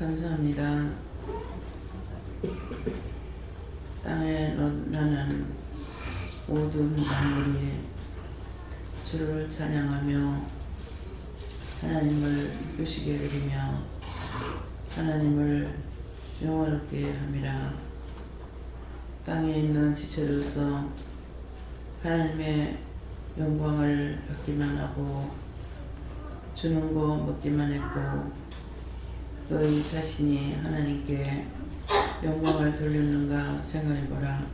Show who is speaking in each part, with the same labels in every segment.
Speaker 1: 감사합니다. 땅에 나는 모든 만물이 주를 찬양하며 하나님을 기쁘시게 드리며 하나님을 영화롭게 함이라. 땅에 있는 지체로서 하나님의 영광을 받기만 하고 주는 거 먹기만 했고, 너희 자신이 하나님께 영광을 돌리는가 생각해보라.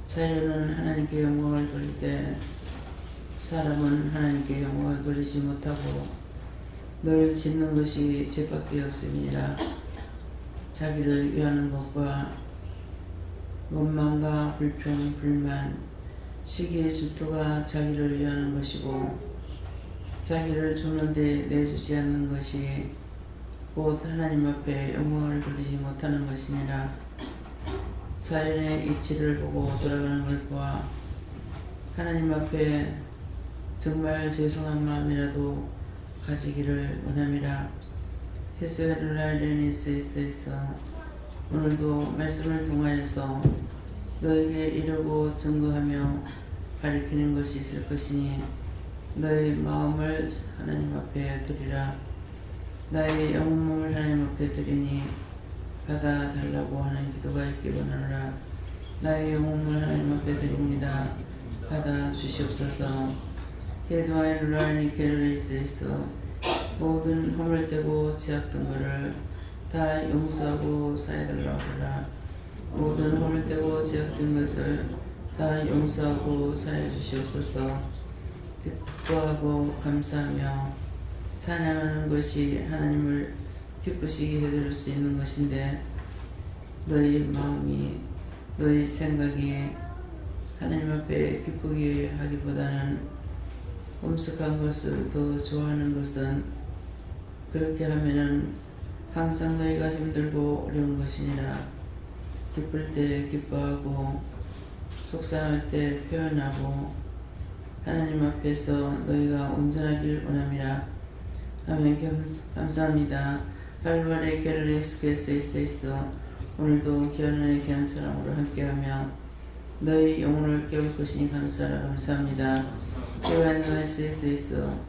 Speaker 1: 자유는 하나님께 영광을 돌릴 때 사람은 하나님께 영광을 돌리지 못하고 늘 짓는 것이 죄밖에 없음이니라. 자기를 위하는 것과 원망과 불평, 불만, 시기의 질투가 자기를 위하는 것이고, 자기를 주는데 내주지 않는 것이 곧 하나님 앞에 영광을 돌리지 못하는 것이니라. 자연의 이치를 보고 돌아가는 걸 보아 하나님 앞에 정말 죄송한 마음이라도 가지기를 원함이라. 히스라엘레니스에서 오늘도 말씀을 통하여서 너에게 이루고 증거하며 가리키는 것이 있을 것이니 너의 마음을 하나님 앞에 드리라. 나의 영혼을 하나님 앞에 드리니 받아달라고 하는 기도가 있기 원하노라. 나의 영혼을 하나님 앞에 드립니다. 받아 주시옵소서. 헤드와의 루라니 게르레스에서 모든 허물되고 죄악된 것을 다 용서하고 사해달라고 하라. 모든 허물되고 죄악된 것을 다 용서하고 사해 주시옵소서. 기뻐하고 감사하며 찬양하는 것이 하나님을 기쁘시게 해드릴 수 있는 것인데, 너희 마음이, 너희 생각이 하나님 앞에 기쁘게 하기보다는 엄숙한 것을 더 좋아하는 것은, 그렇게 하면은 항상 너희가 힘들고 어려운 것이니라. 기쁠 때 기뻐하고 속상할 때 표현하고 하나님 앞에서 너희가 온전하길 원함이라. 아멘. 감사합니다. 칼바리 게르레스케스에 있어 오늘도 귀한 귀한 사람으로 함께하며 너희 영혼을 깨울 것이니 감사합니다. 교회는 말씀에 있어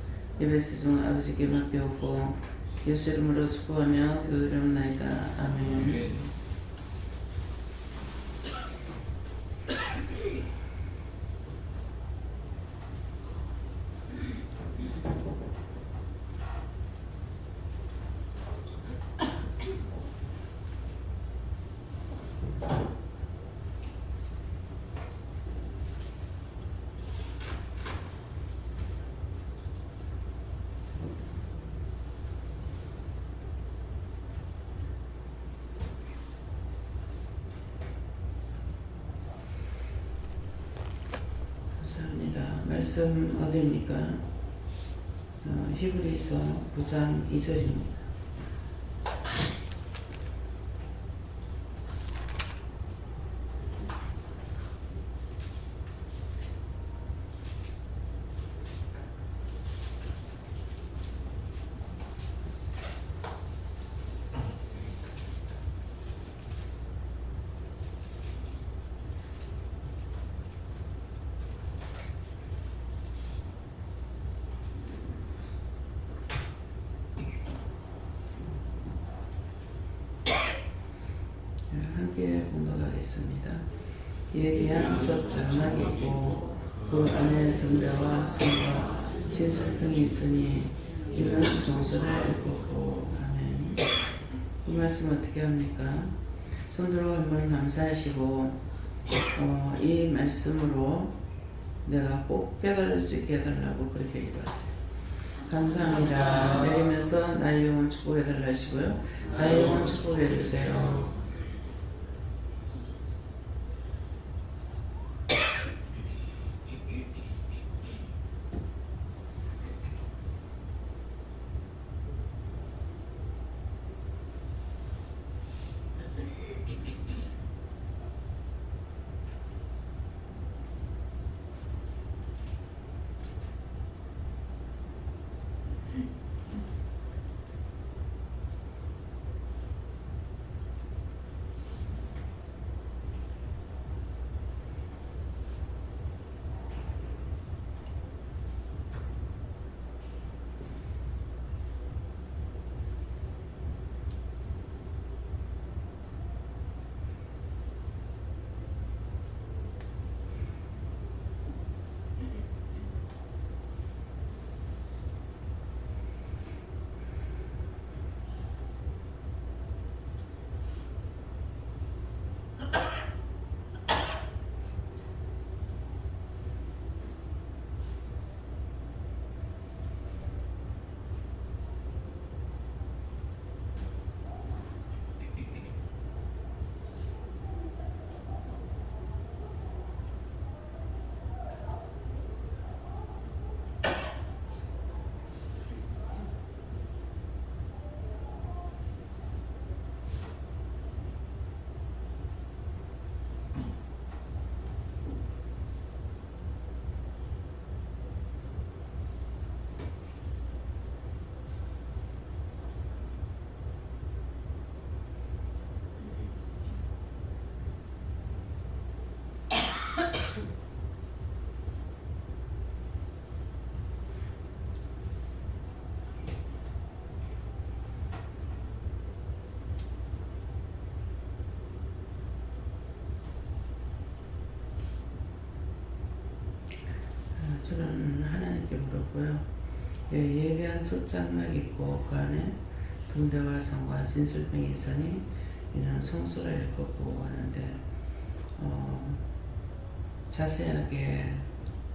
Speaker 1: 예배스 중 아버지께 맡겨오고 예수 이름으로 축복하며 기도드립나이다. 아멘. 말씀 어디입니까? 히브리서 9장 2절입니다. 함께 공독하겠습니다. 예리한 첫 장막이고 그 안에 등대와 성과 진설평이 있으니 이는 성소를 굽고. 아멘. 이 말씀 어떻게 합니까? 손들어 한번 감사하시고 이 말씀으로 내가 꼭 깨달을 수 있게 해달라고 그렇게 기도하세요. 감사합니다. 내리면서 나의 영혼 축복해달라 하시고요. 나의 영혼 축복해주세요. 저는 하나님께 물었고요. 예배한 첫 장막 있고 그 안에 등대와 상과 진설병이 있으니 이는 성소라 읽었고 하는데 자세하게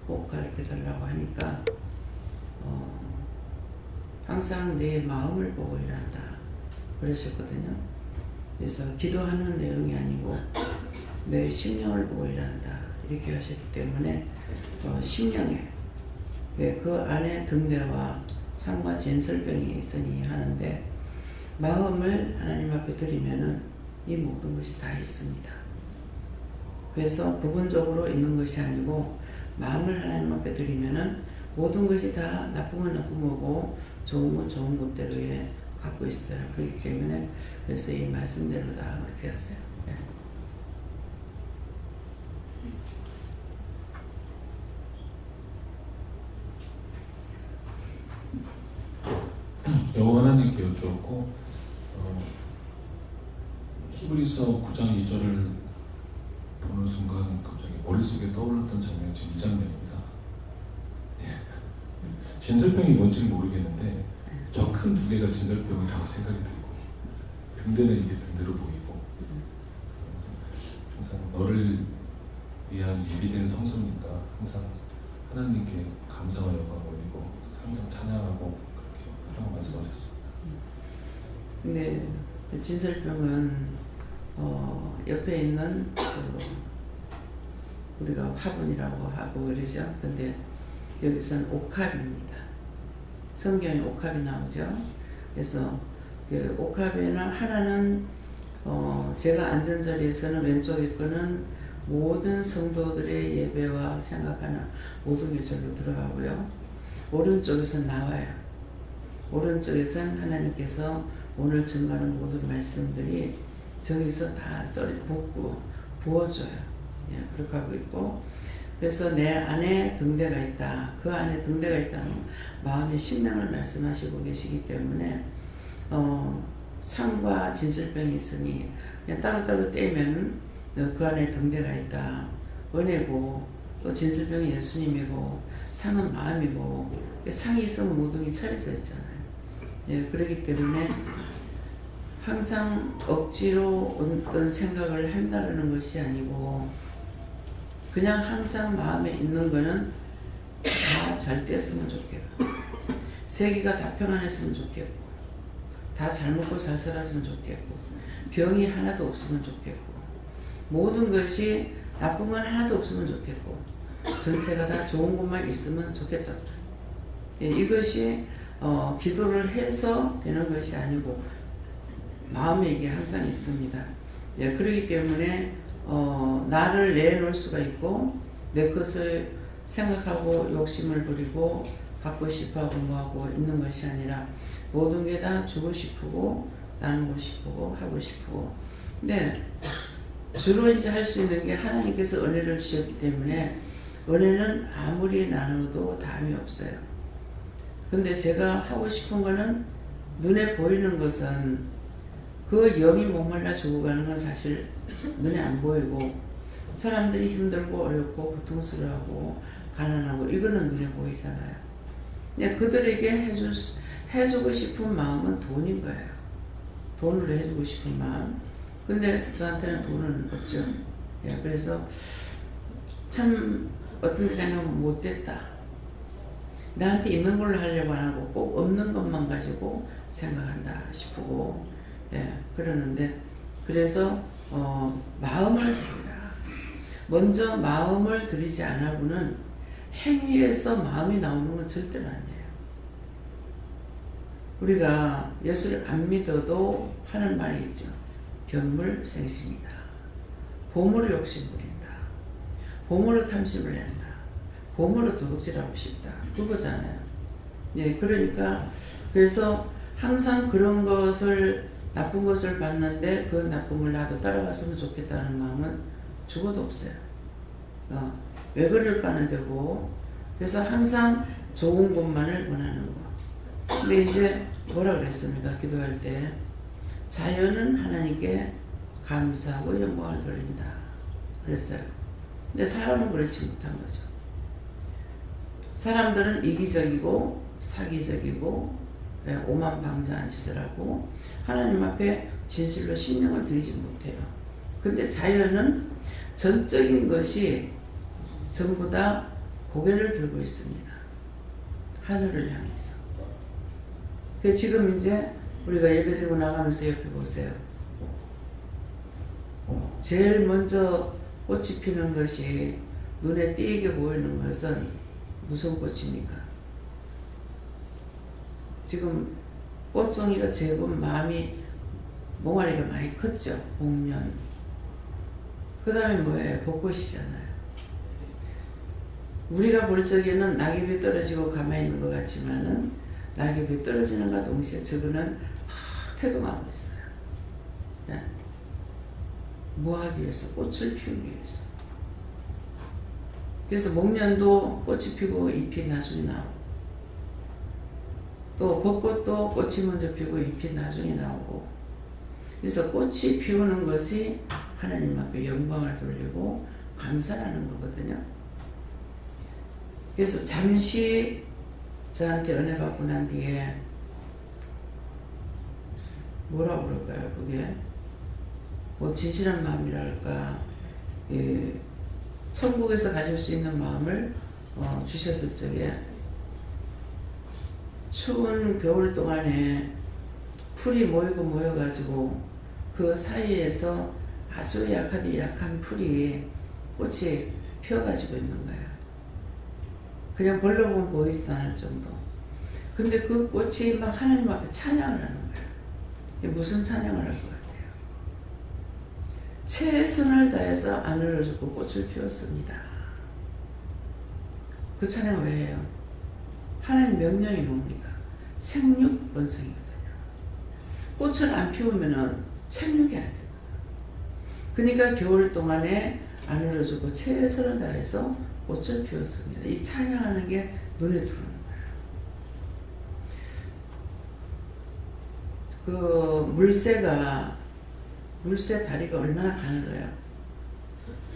Speaker 1: 꼭 가르쳐달라고 하니까 항상 내 마음을 보고 일한다 그러셨거든요. 그래서 기도하는 내용이 아니고 내 심령을 보고 일한다 이렇게 하셨기 때문에 심령에 그 안에 등대와 상과 진설병이 있으니 하는데 마음을 하나님 앞에 드리면은 이 모든 것이 다 있습니다. 그래서 부분적으로 있는 것이 아니고 마음을 하나님 앞에 드리면은 모든 것이 다 나쁜 건 나쁜 거고 좋은 건 좋은 것대로에 갖고 있어요. 그렇기 때문에 그래서 이 말씀대로 다 그렇게 하세요. 네.
Speaker 2: 여호와 하나님께 여쭈었고 히브리서 9장 2절을 보는 순간 갑자기 머릿속에 떠올랐던 장면이 지금 이 장면입니다. 진설병이 뭔지는 모르겠는데 저 큰 두 개가 진설병이라고 생각이 들고 등대는 이게 등대로 보이고 그래서 항상 너를 위한 예비된 성소니까 항상 하나님께 감사와 영광 올리고 항상 찬양하고 그렇게 하라고 말씀하셨어요.
Speaker 1: 네, 진설병은 옆에 있는 우리가 화분이라고 하고 그러죠. 근데 여기서는 옥합입니다. 성경에 옥합이 나오죠. 그래서 그 옥합에는 하나는 제가 앉은 자리에서는 왼쪽에 거는 모든 성도들의 예배와 생각하는 모든 게 절로 들어가고요. 오른쪽에서 나와요. 오른쪽에서는 하나님께서 오늘 증거하는 모든 말씀들이 저기서 다 부어줘요. 예, 그렇게 하고 있고, 그래서 내 안에 등대가 있다. 그 안에 등대가 있다는 마음의 심령을 말씀하시고 계시기 때문에 상과 진설병이 있으니 그냥 따로따로 떼면 그 안에 등대가 있다. 은혜고 또 진설병이 예수님이고 상은 마음이고 상이 있으면 모든 게 차려져 있잖아요. 예, 그렇기 때문에 항상 억지로 어떤 생각을 한다는 것이 아니고 그냥 항상 마음에 있는 거는 다 잘 됐으면 좋겠고 세계가 다 평안했으면 좋겠고 다 잘 먹고 잘 살았으면 좋겠고 병이 하나도 없으면 좋겠고 모든 것이 나쁜 건 하나도 없으면 좋겠고 전체가 다 좋은 것만 있으면 좋겠다. 예, 이것이 기도를 해서 되는 것이 아니고 마음에 이게 항상 있습니다. 예, 그렇기 때문에 나를 내놓을 수가 있고 내 것을 생각하고 욕심을 부리고 갖고 싶어하고 뭐하고 있는 것이 아니라 모든 게 다 주고 싶고 나누고 싶고 하고 싶고 근데 주로 이제 할 수 있는 게 하나님께서 은혜를 주셨기 때문에 은혜는 아무리 나눠도 담이 없어요. 근데 제가 하고 싶은 거는 눈에 보이는 것은 그 영이 목말라 죽어가는 건 사실 눈에 안 보이고 사람들이 힘들고 어렵고 고통스러워하고 가난하고 이거는 눈에 보이잖아요. 근데 그들에게 해주고 싶은 마음은 돈인 거예요. 돈으로 해주고 싶은 마음. 근데 저한테는 돈은 없죠. 예, 그래서 참 어떤 생각은 못됐다. 나한테 있는 걸로 하려고 안 하고 꼭 없는 것만 가지고 생각한다 싶고 예, 그러는데 그래서 마음을 드리라. 먼저 마음을 드리지 않아고는 행위에서 마음이 나오는 건 절대로 아니에요. 우리가 예수를 안 믿어도 하는 말이 있죠. 변물생심이다. 보물을 욕심부린다. 보물을 탐심을 낸다. 보물을 도둑질하고 싶다. 그거잖아요. 예, 그러니까 그래서 항상 그런 것을 나쁜 것을 봤는데 그 나쁨을 나도 따라갔으면 좋겠다는 마음은 죽어도 없어요. 왜 그럴까 하는 데고 그래서 항상 좋은 것만을 원하는 거. 근데 이제 뭐라 그랬습니까? 기도할 때 자연은 하나님께 감사하고 영광을 돌린다 그랬어요. 근데 사람은 그렇지 못한 거죠. 사람들은 이기적이고 사기적이고 오만방자한 짓을 하고 하나님 앞에 진실로 심령을 드리지 못해요. 근데 자연은 전적인 것이 전부 다 고개를 들고 있습니다. 하늘을 향해서. 지금 이제 우리가 예배드리고 나가면서 옆에 보세요. 제일 먼저 꽃이 피는 것이 눈에 띄게 보이는 것은 무슨 꽃입니까? 지금 꽃송이가 제법 마음이 몽아리가 많이 컸죠. 목련. 그 다음에 뭐예요? 벚꽃이잖아요. 우리가 볼 적에는 낙엽이 떨어지고 가만히 있는 것 같지만은 낙엽이 떨어지는가 동시에 저거는 막 태동하고 있어요. 네. 뭐 하기 위해서? 꽃을 피우기 위해서. 그래서 목련도 꽃이 피고 잎이 나중에 나오고, 또 벚꽃도 꽃이 먼저 피고 잎이 나중에 나오고, 그래서 꽃이 피우는 것이 하나님 앞에 영광을 돌리고 감사하는 거거든요. 그래서 잠시 저한테 은혜 받고 난 뒤에 뭐라 그럴까요? 그게 뭐 진실한 마음이랄까, 천국에서 가질 수 있는 마음을 주셨을 적에 추운 겨울 동안에 풀이 모여가지고 그 사이에서 아주 약한 풀이 꽃이 피어가지고 있는 거예요. 그냥 벌러 보면 보이지도 않을 정도. 근데 그 꽃이 막 하나님 앞에 찬양을 하는 거예요. 무슨 찬양을 할 것 같아요? 최선을 다해서 안을 줍고 꽃을 피웠습니다. 그 찬양 왜 해요? 하나님 명령이 뭡니까? 생육 번성이거든요. 꽃을 안 피우면은 생육이 안 돼요. 그러니까 겨울 동안에 안을 주고 최선을 다해서 꽃을 피웠습니다. 이 찬양하는 게 눈에 들어오는 거예요. 그 물새 다리가 얼마나 가늘어요.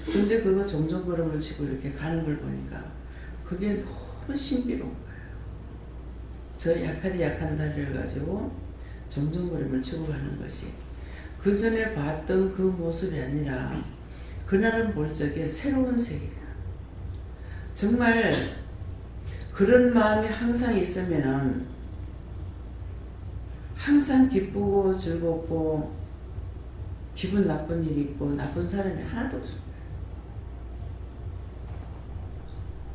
Speaker 1: 근데 그거 정정걸음을 치고 이렇게 가는 걸 보니까 그게 너무 신비로운 거예요. 저 약한 다리를 가지고 정정걸음을 치고 가는 것이 그 전에 봤던 그 모습이 아니라 그날은 볼 적에 새로운 세계예요. 정말 그런 마음이 항상 있으면은 항상 기쁘고 즐겁고 기분 나쁜 일이 있고 나쁜 사람이 하나도 없을 거예요.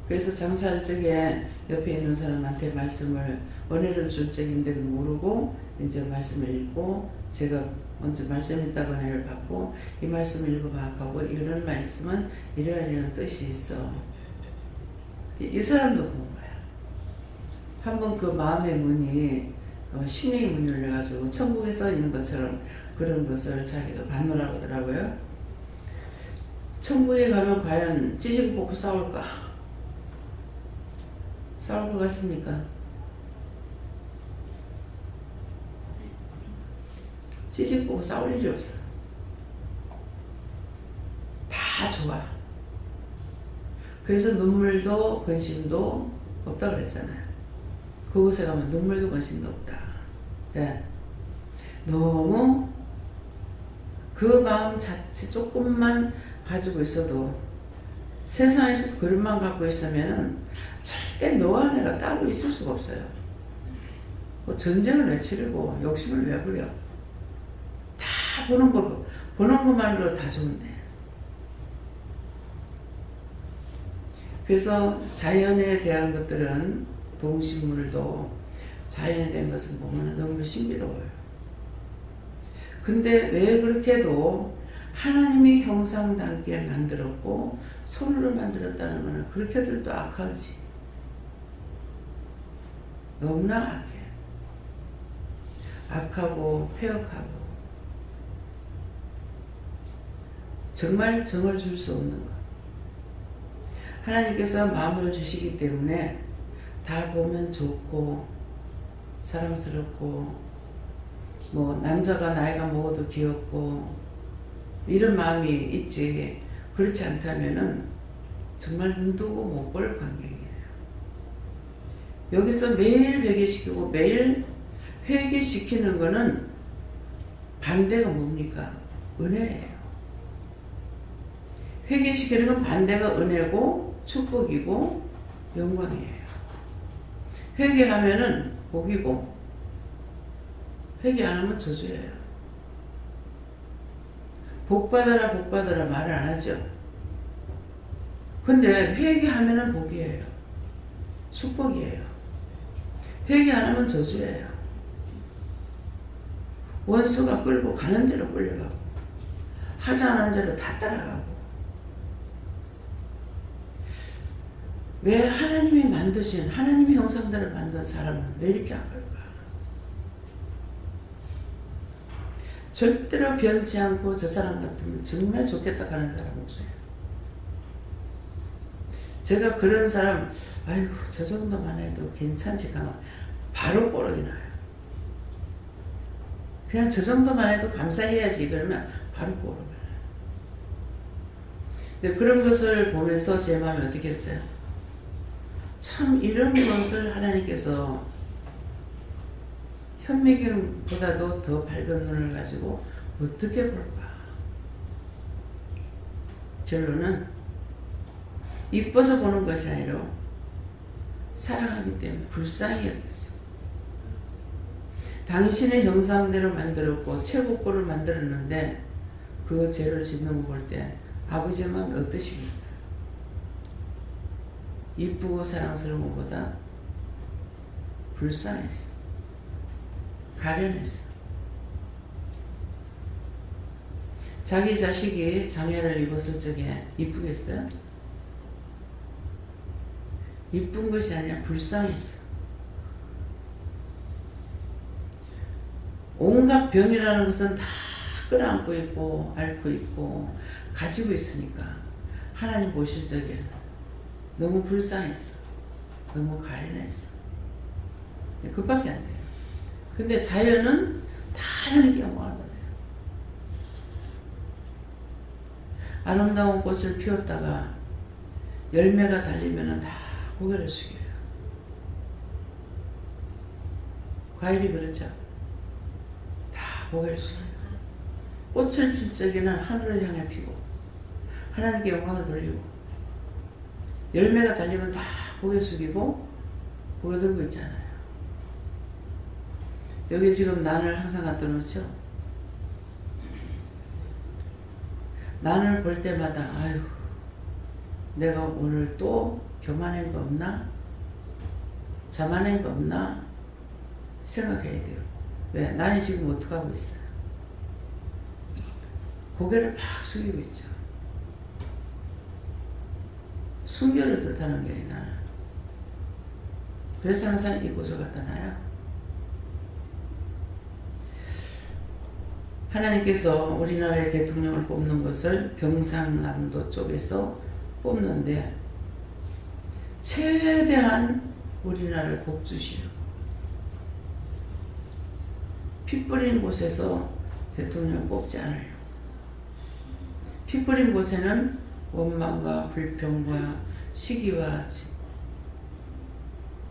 Speaker 1: 그래서 장사할 적에 옆에 있는 사람한테 말씀을 은혜를 줄 적인데 모르고 이제 말씀을 읽고 제가 먼저 말씀 읽다가 은혜를 받고 이 말씀을 읽어봐 하고 이런 말씀은 이러이러한 뜻이 있어. 이 사람도 본 거야. 한번 그 마음의 문이 심령의 문이 열려가지고 천국에 써 있는 것처럼 그런 것을 자기도 받노라고 하더라고요. 천국에 가면 과연 찌직 뽑고 싸울까? 싸울 것 같습니까? 찌직 뽑고 싸울 일이 없어. 다 좋아. 그래서 눈물도 근심도 없다 그랬잖아요. 그곳에 가면 눈물도 근심도 없다. 예. 너무 그 마음 자체 조금만 가지고 있어도 세상에서 그릇만 갖고 있으면은 절대 너와 내가 따로 있을 수가 없어요. 뭐 전쟁을 왜 치르고 욕심을 왜 부려? 다 보는 것만으로 다 좋은데. 그래서 자연에 대한 것들은 동식물도 자연에 대한 것을 보면 너무 신비로워요. 근데 왜 그렇게 해도 하나님이 형상답게 만들었고 손으로 만들었다는 것은 그렇게들도 악하지. 너무나 악해. 악하고 폐역하고 정말 정을 줄 수 없는 것. 하나님께서 마음을 주시기 때문에 다 보면 좋고 사랑스럽고 뭐 남자가 나이가 먹어도 귀엽고 이런 마음이 있지. 그렇지 않다면은 정말 눈 뜨고 못 볼 광경이에요. 여기서 매일 회개시키고 매일 회개시키는 거는 반대가 뭡니까? 은혜예요. 회개시키는 건 반대가 은혜고 축복이고 영광이에요. 회개하면은 복이고 회개 안 하면 저주예요. 복 받아라 복 받아라 말을 안 하죠. 근데 회개하면은 복이에요. 축복이에요. 회개 안 하면 저주예요. 원수가 끌고 가는 대로 끌려가고 하지 않은 대로 다 따라가고. 왜 하나님이 만드신 하나님의 형상대로 만든 사람은 왜 이렇게 아플까? 절대로 변치 않고 저 사람 같으면 정말 좋겠다 하는 사람 없어요. 제가 그런 사람 아이고 저 정도만 해도 괜찮지 가만 바로 뽀록이 나요. 그냥 저 정도만 해도 감사해야지 그러면 바로 뽀록이 나요. 근데 그런 것을 보면서 제 마음이 어떻게 했어요? 참 이런 것을 하나님께서 현미경보다도 더 밝은 눈을 가지고 어떻게 볼까? 결론은 이뻐서 보는 것이 아니라 사랑하기 때문에 불쌍히 여겼어. 당신의 형상대로 만들었고 최고꼴을 만들었는데 그 죄를 짓는 거 볼 때 아버지의 마음이 어떠시겠어요? 이쁘고 사랑스러운 것보다 불쌍했어. 가련했어. 자기 자식이 장애를 입었을 적에 이쁘겠어요? 이쁜 것이 아니라 불쌍했어. 온갖 병이라는 것은 다 끌어안고 있고 앓고 있고 가지고 있으니까 하나님 보실 적에 너무 불쌍했어. 너무 가련했어. 그밖에 안 돼요. 근데 자연은 다 하나님께 영광을 받아요. 아름다운 꽃을 피웠다가 열매가 달리면 다 고개를 숙여요. 과일이 그렇죠. 다 고개를 숙여요. 꽃을 필 적에는 하늘을 향해 피고 하나님께 영광을 돌리고 열매가 달리면 다 고개 숙이고 고개 들고 있잖아요. 여기 지금 난을 항상 갖다 놓죠. 난을 볼 때마다 아유 내가 오늘 또 교만한 거 없나? 자만한 거 없나? 생각해야 돼요. 왜? 난이 지금 어떻게 하고 있어요? 고개를 막 숙이고 있죠. 순결을 뜻하는 거예요, 나는. 그래서 항상 이 구절 갖다 놔요. 하나님께서 우리나라의 대통령을 뽑는 것을 경상남도 쪽에서 뽑는데 최대한 우리나라를 복주시려고 피 뿌린 곳에서 대통령 뽑지 않아요. 피 뿌린 곳에는 원망과 불평과 시기와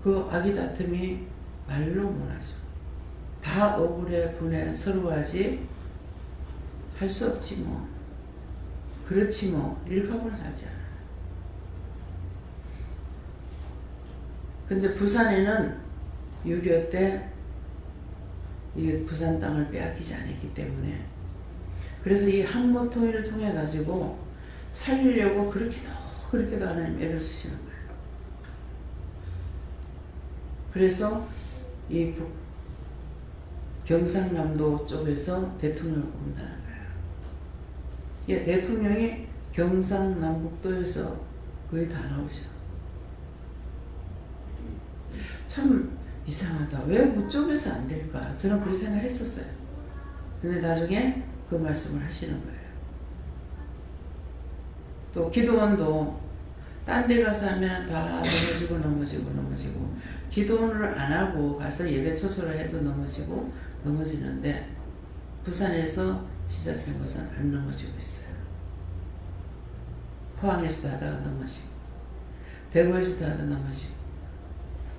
Speaker 1: 그 악의 다툼이 말로 못하죠. 다 억울해 분해 서로하지 할 수 없지 뭐 그렇지 뭐 이렇게 하고는 살지 않아요. 근데 부산에는 6.25 때 이 부산 땅을 빼앗기지 않았기 때문에 그래서 이 한모통일을 통해 가지고 살리려고 그렇게도 하나님 애를 쓰시는 거예요. 그래서 이 경상남도 쪽에서 대통령을 뽑는다는 거예요. 예, 대통령이 경상남북도에서 거의 다 나오죠. 참 이상하다. 왜 그쪽에서 안 될까? 저는 그렇게 생각했었어요. 근데 나중에 그 말씀을 하시는 거예요. 또 기도원도 딴 데 가서 하면 다 넘어지고 기도원을 안 하고 가서 예배 처소를 해도 넘어지는데 부산에서 시작한 것은 안 넘어지고 있어요. 포항에서도 하다가 넘어지고 대구에서도 하다가 넘어지고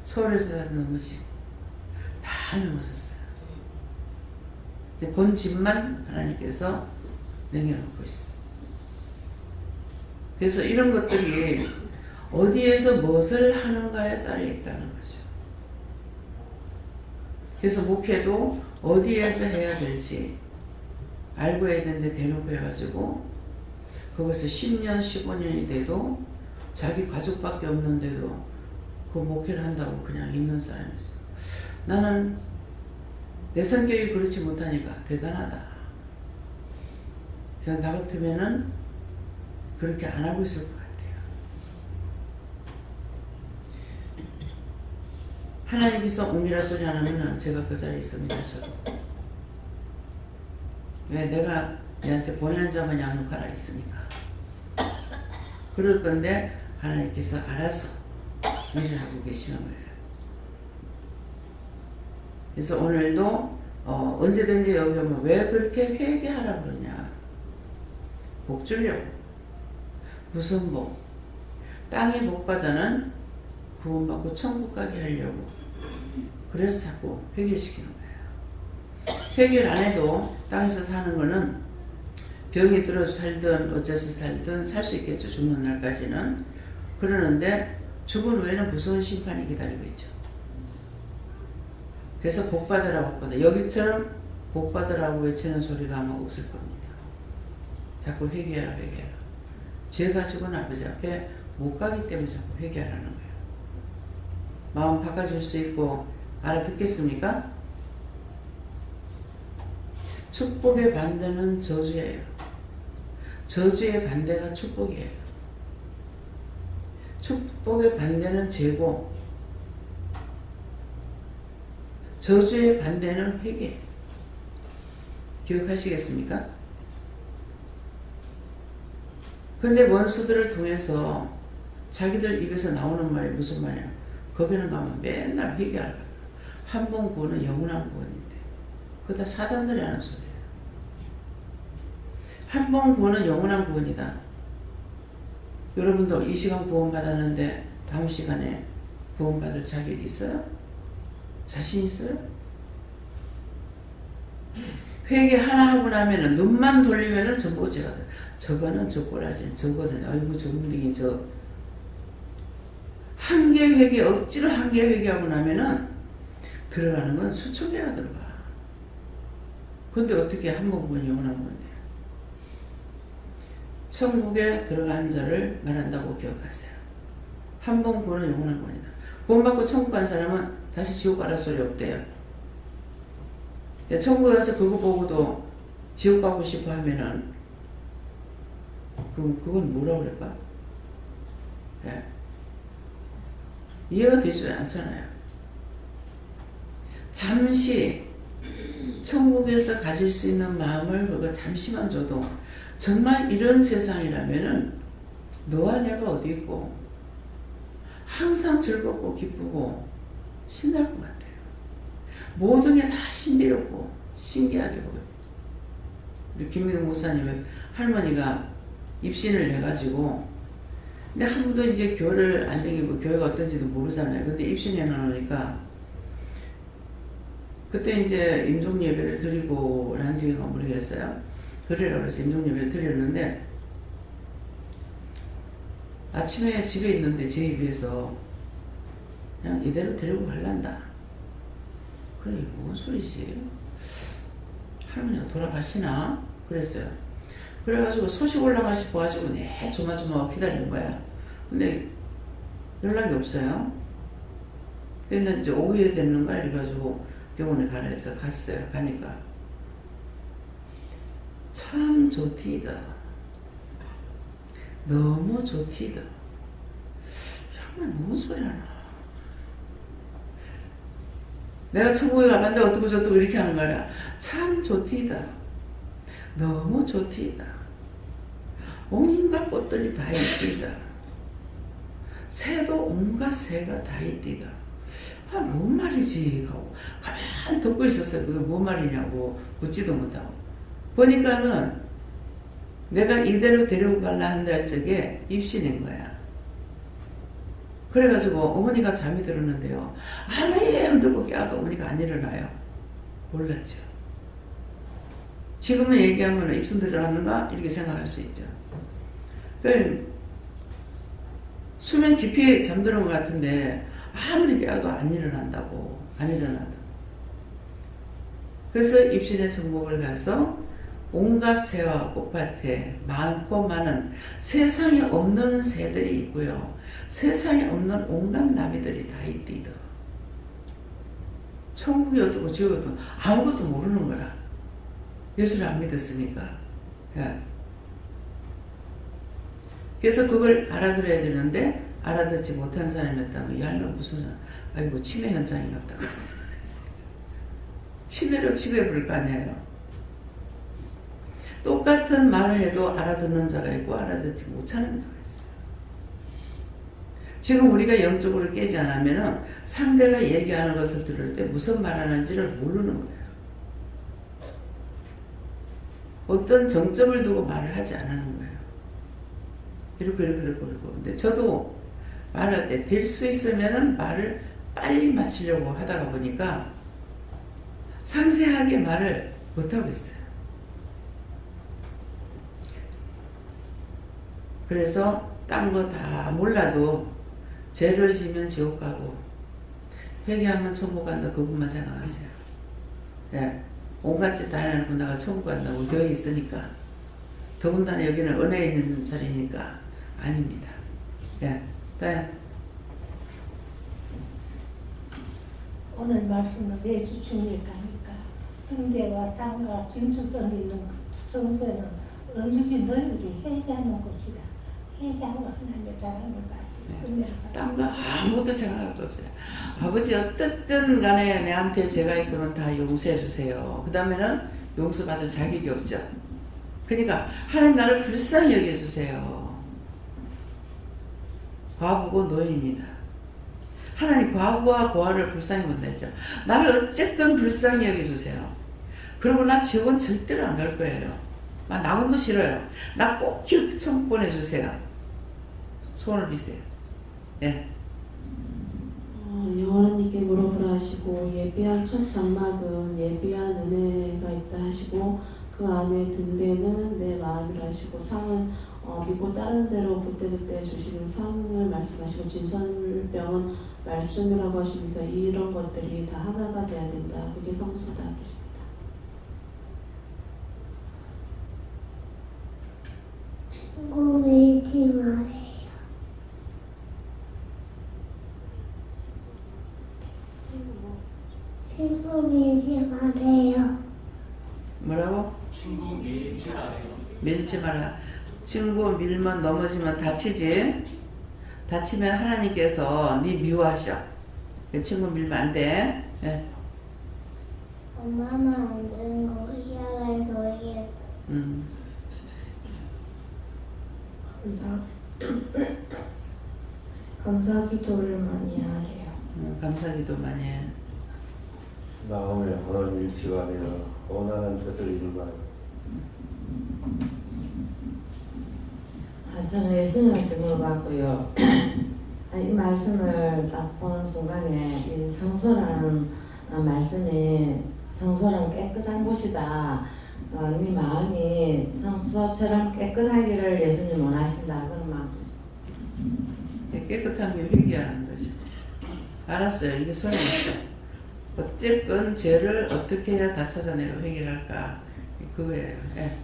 Speaker 1: 서울에서 넘어지고 다 넘어졌어요. 본 집만 하나님께서 남겨놓고 있어. 그래서 이런 것들이 어디에서 무엇을 하는가에 따라 있다는 거죠. 그래서 목회도 어디에서 해야 될지 알고 해야 되는데 대놓고 해가지고 그것을 10년, 15년이 돼도 자기 가족밖에 없는데도 그 목회를 한다고 그냥 있는 사람이었어. 나는 내 성격이 그렇지 못하니까 대단하다. 그냥 나 같으면은 그렇게 안 하고 있을 것 같아요. 하나님께서 옹이라 소리 안 하면은 제가 그 자리에 있습니다. 저도. 왜? 내가 얘한테 보낸 자만 양육하라 했으니까. 그럴 건데 하나님께서 알아서 일을 하고 계시는 거예요. 그래서 오늘도 언제든지 여기 오면 왜 그렇게 회개하라 그러냐. 복 주려고. 무슨 복? 땅의 복보다는 구원받고 천국 가게 하려고. 그래서 자꾸 회개시키는 거예요. 회개를 안 해도 땅에서 사는 거는 병이 들어서 살든 어째서 살든 살 수 있겠죠. 죽는 날까지는. 그러는데 죽은 후에는 무서운 심판이 기다리고 있죠. 그래서 복받으라 복받아. 여기처럼 복받으라고 외치는 소리가 아마 없을 겁니다. 자꾸 회개하라 회개하라. 죄 가지고는 아버지 앞에 못 가기 때문에 자꾸 회개하라는 거예요. 마음 바꿔줄 수 있고 알아듣겠습니까? 축복의 반대는 저주예요. 저주의 반대가 축복이에요. 축복의 반대는 죄고 저주의 반대는 회개. 기억하시겠습니까? 근데 원수들을 통해서 자기들 입에서 나오는 말이 무슨 말이야? 거기는 가면 맨날 회개하라. 한 번 구원은 영원한 구원인데 그거 다 사단들이 하는 소리예요. 한 번 구원은 영원한 구원이다. 여러분도 이 시간 구원 받았는데 다음 시간에 구원 받을 자격이 있어요? 자신 있어요? 회개 하나 하고 나면은 눈만 돌리면은 전부 죄가 돼. 저거는 저 꼬라지, 저거는 아이고 저분들이 저 한 개 회개 억지로 한 개 회개하고 나면은 들어가는 건 수천 개가 들어가. 근데 어떻게 한 번 구원 영원한 건데? 천국에 들어간 자를 말한다고 기억하세요. 한 번 구원은 영원한 구원이다. 구원받고 천국 간 사람은 다시 지옥 가라 소리 없대요. 천국에 가서 그거 보고도 지옥 가고 싶어 하면은 그건 뭐라고 그럴까? 네. 이해가 되지 않잖아요. 잠시 천국에서 가질 수 있는 마음을 그거 잠시만 줘도 정말 이런 세상이라면은 너와 내가 어디 있고 항상 즐겁고 기쁘고 신날 것 같아요. 모든 게 다 신비롭고 신기하게 보여요. 우리 김민경 목사님의 할머니가 입신을 해가지고 근데 한 번도 이제 교회를 안 다니고 교회가 어떤지도 모르잖아요. 근데 입신해 놓으니까 그때 이제 임종 예배를 드리고 난 뒤인가 모르겠어요. 드리라고 해서 임종 예배를 드렸는데 아침에 집에 있는데 제 입에서 그냥 이대로 데리고 갈란다. 그래 뭔 소리지? 할머니가 돌아가시나? 그랬어요. 그래가지고 소식 올라가 싶어가지고 네 조마조마 기다리는 거야. 근데 연락이 없어요. 근데 이제 오후에 됐는가 이래가지고 병원에 가라 해서 갔어요. 가니까 참 좋디다. 너무 좋디다. 정말 뭔 소리 하나. 내가 천국에 가는데 어떻고 저떻고 이렇게 하는 거야. 참 좋디다. 너무 좋디다. 온갖 꽃들이 다 있디다. 새도 온갖 새가 다 있디다. 아, 뭔 말이지? 하고 가만히 듣고 있었어요. 그게 뭔 말이냐고 묻지도 못하고. 보니까는 내가 이대로 데리고 갈라 한다 할 적에 입신인 거야. 그래가지고 어머니가 잠이 들었는데요. 아무리 흔들고 깨워도 어머니가 안 일어나요. 몰랐죠. 지금은 얘기하면 입술 들어갔는가 이렇게 생각할 수 있죠. 수면 깊이 잠드는 것 같은데 아무리 깨워도 안 일어난다고. 안 일어난다. 그래서 입신의 정복을 가서 온갖 새와 꽃밭에 많고 많은 세상에 없는 새들이 있고요. 세상에 없는 온갖 나비들이 다 있디도. 천국이 어떻고 지옥이 어떻고 아무것도 모르는 거라. 예수를 안 믿었으니까. 예. 그래서 그걸 알아들어야 되는데 알아듣지 못한 사람이었다면 이 할머니 무슨 아이고 치매 현상이었다고. 치매로 치료해 볼 거 아니에요. 똑같은 말을 해도 알아듣는 자가 있고 알아듣지 못하는 자가 있어요. 지금 우리가 영적으로 깨지 않으면 상대가 얘기하는 것을 들을 때 무슨 말 하는지를 모르는 거예요. 어떤 정점을 두고 말을 하지 않는 거예요. 이렇게. 근데 저도 말할 때 될 수 있으면 말을 빨리 마치려고 하다가 보니까 상세하게 말을 못하고 있어요. 그래서 딴 거 다 몰라도 죄를 지면 지옥 가고 회개하면 천국 간다 그것만 생각하세요. 네. 온갖 짓 다 해놓고 내가 천국 간다고 교회 있으니까 더군다나 여기는 은혜 있는 자리니까 아닙니다. 네. 네.
Speaker 3: 오늘 말씀을 내주시니까 등대와 장과 짐승 던지는 성소에는 언제든지 너희들이 회개하는 것이다. 회개하고 하나님의 사랑을 받고
Speaker 1: 딴 거 아무것도 생각할 거 없어요. 아버지 어떻든 간에 내한테 죄가 있으면 다 용서해 주세요. 그 다음에는 용서받을 자격이 없죠. 그러니까 하나님 나를 불쌍히 여겨주세요. 과부고 노예입니다. 하나님 과부와 고아를 불쌍히 본다했죠. 나를 어쨌건 불쌍히 여겨주세요. 그러고 나 지옥은 절대로 안 갈 거예요. 나 나군도 싫어요. 나 꼭 천국 보내주세요. 소원을 비세요. 예.
Speaker 4: 영원하님께 물어보라 하시고 예비한 첫 장막은 예비한 은혜가 있다 하시고 그 안에 등대는 내 마음이라 하시고 상은 믿고 따르는 대로 그때그때 주시는 상을 말씀하시고 진설병은 말씀이라고 하시면서 이런 것들이 다 하나가 돼야 된다. 그게 성수다 그러십니다.
Speaker 5: 친구 밀지 말아요. 친구 밀지 말아요.
Speaker 1: 뭐라고?
Speaker 6: 친구 밀지 말아요.
Speaker 1: 밀지 마라. 친구 밀면 넘어지면 다치지. 다치면 하나님께서 네 미워하셔. 그 친구 밀면 안 돼. 예.
Speaker 5: 엄마만 안 되는 거 희한해서 얘기했어.
Speaker 4: 감사 기도를 많이 하래요.
Speaker 1: 감사기도 많이 해.
Speaker 7: 마음에 하나님 일치가 아니라 원하는 뜻을 이루라.
Speaker 8: 저는 예수님한테 물어봤고요. 이 말씀을 딱 보는 순간에 이 성소라는 말씀이 성소는 깨끗한 곳이다. 네 마음이 성소처럼 깨끗하기를 예수님 원하신다. 그런 마음.
Speaker 1: 깨끗한 게 회개하는 거죠. 알았어요. 이게 소용이 없어. 어쨌건 죄를 어떻게 해야 다 찾아내가 회개를 할까? 그거예요. 예.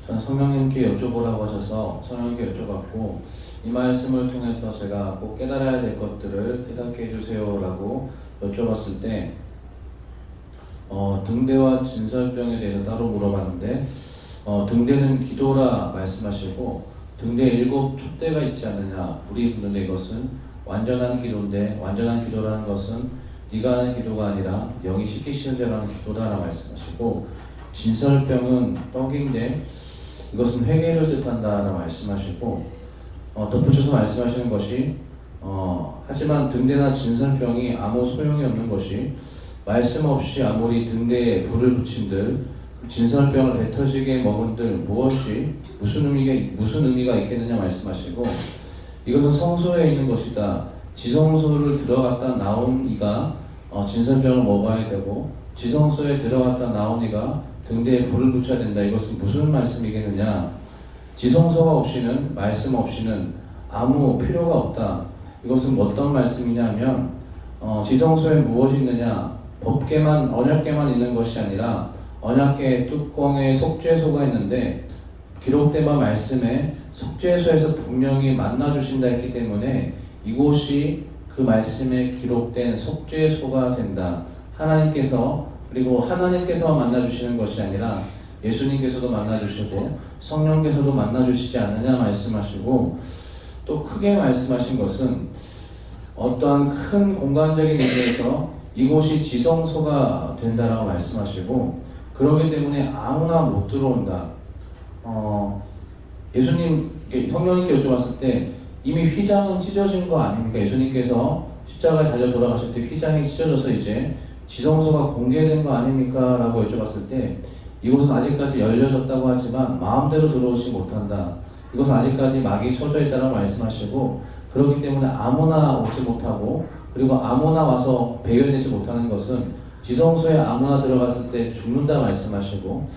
Speaker 2: 저는 성령님께 여쭤보라고 하셔서 성령님께 여쭤봤고 이 말씀을 통해서 제가 꼭 깨달아야 될 것들을 깨닫게 해주세요라고 여쭤봤을 때 등대와 진설병에 대해서 따로 물어봤는데 등대는 기도라 말씀하시고 등대에 7 촛대가 있지 않느냐 불이 붙는데 이것은 완전한 기도인데 완전한 기도라는 것은 네가 하는 기도가 아니라 영이 시키시는 대로 하는 기도다라 말씀하시고 진설병은 떡인데 이것은 회개를 뜻한다라 말씀하시고 덧붙여서 말씀하시는 것이 하지만 등대나 진설병이 아무 소용이 없는 것이 말씀 없이 아무리 등대에 불을 붙인들 진설병을 배 터지게 먹은들 무슨 의미가 있겠느냐 말씀하시고 이것은 성소에 있는 것이다. 지성소를 들어갔다 나온 이가 진설병을 먹어야 되고 지성소에 들어갔다 나온 이가 등대에 불을 붙여야 된다. 이것은 무슨 말씀이겠느냐? 지성소가 없이는 말씀 없이는 아무 필요가 없다. 이것은 어떤 말씀이냐면 지성소에 무엇이 있느냐? 법계만 언약계만 있는 것이 아니라 언약계 뚜껑에 속죄소가 있는데 기록된 바 말씀에 속죄소에서 분명히 만나주신다 했기 때문에 이곳이 그 말씀에 기록된 속죄소가 된다. 그리고 하나님께서 만나주시는 것이 아니라 예수님께서도 만나주시고 성령께서도 만나주시지 않느냐 말씀하시고, 또 크게 말씀하신 것은 어떠한 큰 공간적인 의미에서 이곳이 지성소가 된다라고 말씀하시고, 그렇기 때문에 아무나 못 들어온다. 성령님께 여쭤봤을 때 이미 휘장은 찢어진 거 아닙니까? 예수님께서 십자가에 달려 돌아가실 때 휘장이 찢어져서 이제 지성소가 공개된 거 아닙니까? 라고 여쭤봤을 때 이곳은 아직까지 열려졌다고 하지만 마음대로 들어오지 못한다. 이것은 아직까지 막이 쳐져 있다고 말씀하시고, 그렇기 때문에 아무나 오지 못하고 그리고 아무나 와서 배회되지 못하는 것은 지성소에 아무나 들어갔을 때 죽는다 말씀하시고,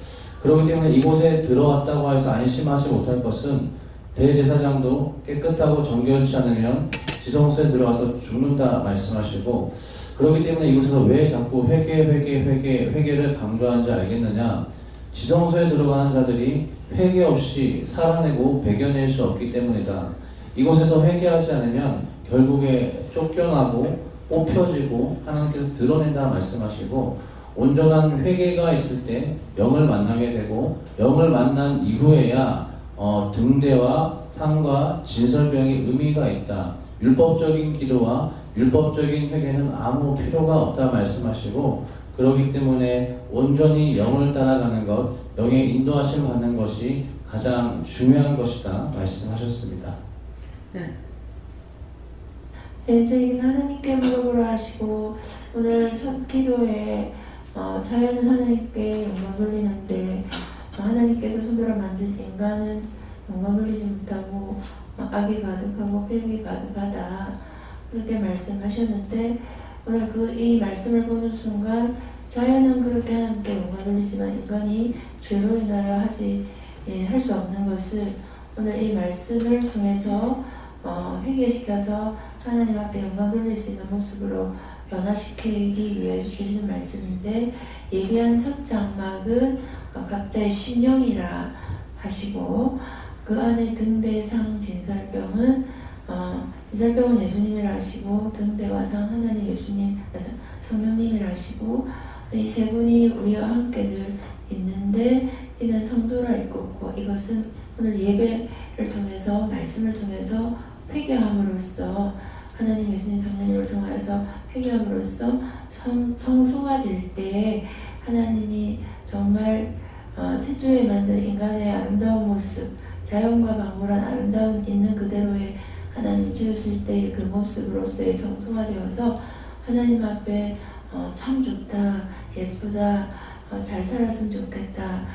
Speaker 2: 그렇기 때문에 이곳에 들어왔다고 해서 안심하지 못할 것은 대제사장도 깨끗하고 정결치 않으면 지성소에 들어가서 죽는다 말씀하시고, 그렇기 때문에 이곳에서 왜 자꾸 회개를 강조하는지 알겠느냐? 지성소에 들어가는 자들이 회개 없이 살아내고 배겨낼 수 없기 때문이다. 이곳에서 회개하지 않으면 결국에 쫓겨나고 뽑혀지고 하나님께서 드러낸다 말씀하시고, 온전한 회개가 있을 때 영을 만나게 되고 영을 만난 이후에야 등대와 상과 진설병이 의미가 있다. 율법적인 기도와 율법적인 회개는 아무 필요가 없다 말씀하시고, 그렇기 때문에 온전히 영을 따라가는 것, 영의 인도하심 받는 것이 가장 중요한 것이다 말씀하셨습니다.
Speaker 4: 네, 저에게 하나님께 물어보라 하시고, 오늘 첫 기도에 자연은 하나님께 영광 돌리는데 하나님께서 손으로 만든 인간은 영광 돌리지 못하고 악이 가득하고 폐역이 가득하다, 그렇게 말씀하셨는데, 오늘 이 말씀을 보는 순간 자연은 그렇게 하나님께 영광 돌리지만 인간이 죄로 인하여 할 수 없는 것을 오늘 이 말씀을 통해서 회개시켜서 하나님 앞에 영광 돌릴 수 있는 모습으로 변화시키기 위해서 주시는 말씀인데, 예비한 첫 장막은 각자의 심령이라 하시고, 그 안에 등대상 진설병은 진설병은 예수님이라 하시고, 등대와 상 하나님 예수님 성령님이라 하시고, 이 세 분이 우리와 함께 늘 있는데 이는 성도라 있고, 이것은 오늘 예배를 통해서 말씀을 통해서 회개함으로써 하나님 예수님 성령님을 통해서 회개함으로써 성소가 될 때 하나님이 정말 태초에 만든 인간의 아름다운 모습, 자연과 방울한 아름다움 있는 그대로의 하나님 지으실 때의 그 모습으로서의 성소가 되어서 하나님 앞에 참 좋다, 예쁘다, 잘 살았으면 좋겠다,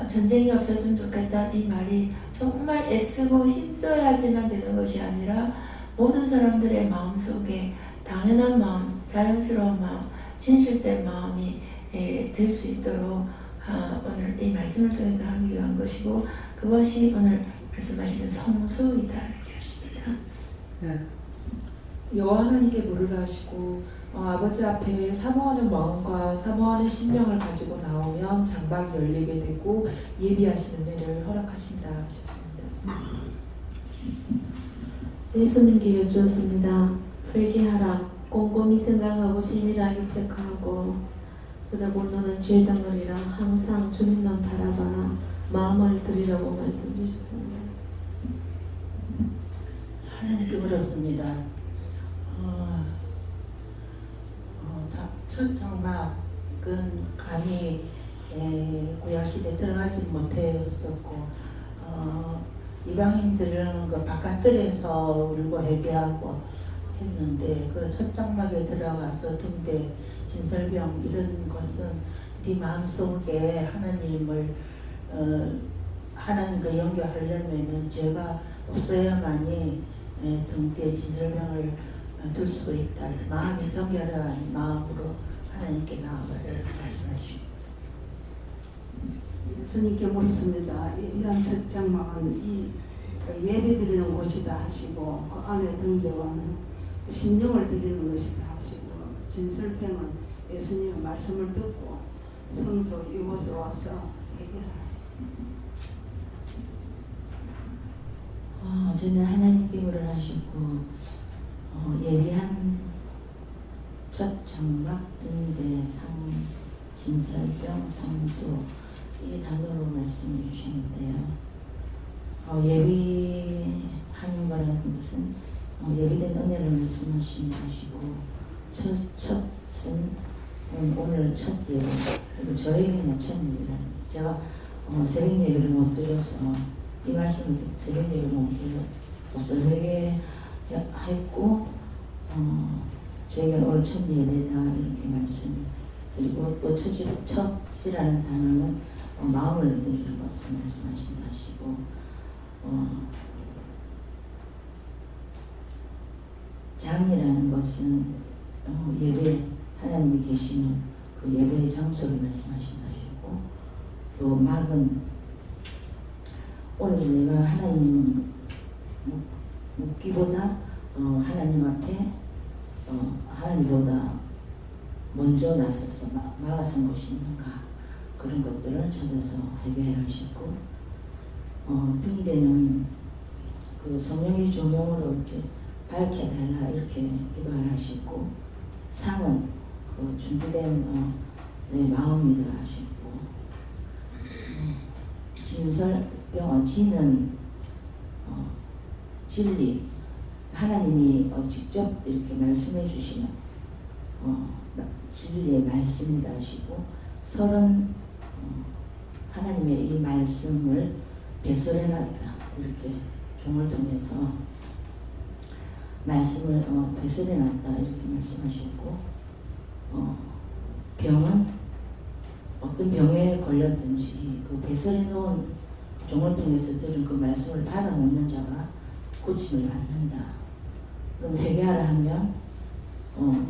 Speaker 4: 전쟁이 없었으면 좋겠다, 이 말이 정말 애쓰고 힘써야지만 되는 것이 아니라 모든 사람들의 마음속에 당연한 마음, 자연스러운 마음, 진실된 마음이 될 수 있도록 오늘 이 말씀을 통해서 하기 위한 것이고, 그것이 오늘 말씀하시는 성소이다 이렇게 하십니다.
Speaker 9: 여호와 하나님께 물으라 하시고, 아버지 앞에 사모하는 마음과 사모하는 심령을 가지고 나오면 장막이 열리게 되고 예비하시는 은혜를 허락하신다 하셨습니다.
Speaker 4: 예수님께 여쭈었습니다. 회개하라. 꼼꼼히 생각하고 세밀하게 체크하고, 그러고 너는 죄 덩어리라. 항상 주님만 바라봐라. 마음을 드리라고 말씀 주셨습니다.
Speaker 10: 하나님께 물었습니다. 첫 장막은 감히 구약시대에 들어가지 못했었고, 이방인들은 그 바깥들에서 울고 회개하고 했는데, 그 첫 장막에 들어가서 등대, 진설병 이런 것은 네 마음속에 하나님을 하나님과 연결하려면 죄가 없어야만이 등대 진설병을 들 수 있다. 마음이 정결한 마음으로 하나님께 나아가라 이렇게 말씀하십니다.
Speaker 11: 예수님께 묻습니다. 이런 첫 장막은 이 예배드리는 곳이다 하시고 그 안에 등대와는 심령을 드리는 것이다 하시고 진설병은 예수님의 말씀을 듣고 성소 이곳에 와서 해결하십니다.
Speaker 8: 저는 하나님께 물어나셨고 예비한 첫 장막 등대 상 진설병 성소 이 단어로 말씀해 주셨는데요. 예비하는 거라는 것은 예비된 은혜를 말씀하신 것이고 첫은 오늘 첫 예배 그리고 저에게는 첫 예배라는 제가 새벽 예배를 못 드려서 이 말씀을 새벽 예배를 못 드려서 회개했고 저에게는 오늘 첫 예배다 이렇게 말씀드리고 또 첫이라는 단어는 마음을 드리는 것을 말씀하신다 하시고 장이라는 것은 예배 하나님이 계시는 그 예배의 장소를 말씀하신다 하시고 또 막은 오늘 내가 하나님 묻기보다 하나님 앞에 하나님보다 먼저 나서서 막아선 것이 있는가 그런 것들을 찾아서 회개하시고 등대는 그 성령의 조명으로 이렇게 밝혀달라 이렇게 기도하시고 상은 그 준비된 내 마음이다 하시고 진설병 진은 진리 하나님이 직접 이렇게 말씀해 주시는 진리의 말씀이다 하시고 설은 하나님의 이 말씀을 배설해놨다 이렇게 종을 통해서 말씀을 배설해놨다 이렇게 말씀하셨고 병은 어떤 병에 걸렸든지 그 배설해놓은 종을 통해서 들은 그 말씀을 받아먹는 자가 고침을 받는다. 그럼 회개하라 하면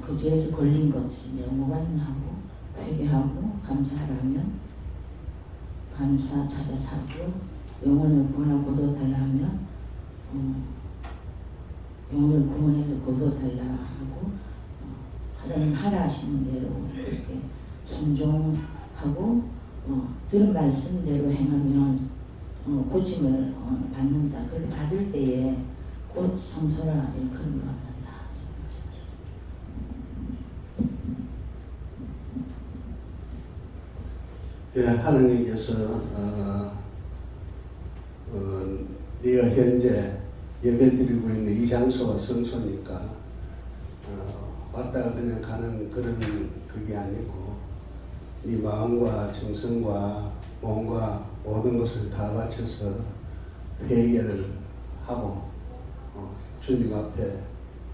Speaker 8: 그 죄에서 걸린 것이 무관하고 회개하고 감사하라면 감사 찾아 사고 영혼을 구원하고 거둬달라 하면 영혼을 구원해서 거둬달라 하고 하나님 하라 하시는 대로 이렇게 순종하고 들은 말씀대로 행하면 고침을 받는다. 그걸 받을 때에 곧 성소라 일컬음을 받는다.
Speaker 7: 예, 하느님께서 네가 현재 예배드리고 있는 이 장소가 성소니까 왔다가 그냥 가는 그런 그게 아니고 네 마음과 정성과 몸과 모든 것을 다 바쳐서 회개를 하고 주님 앞에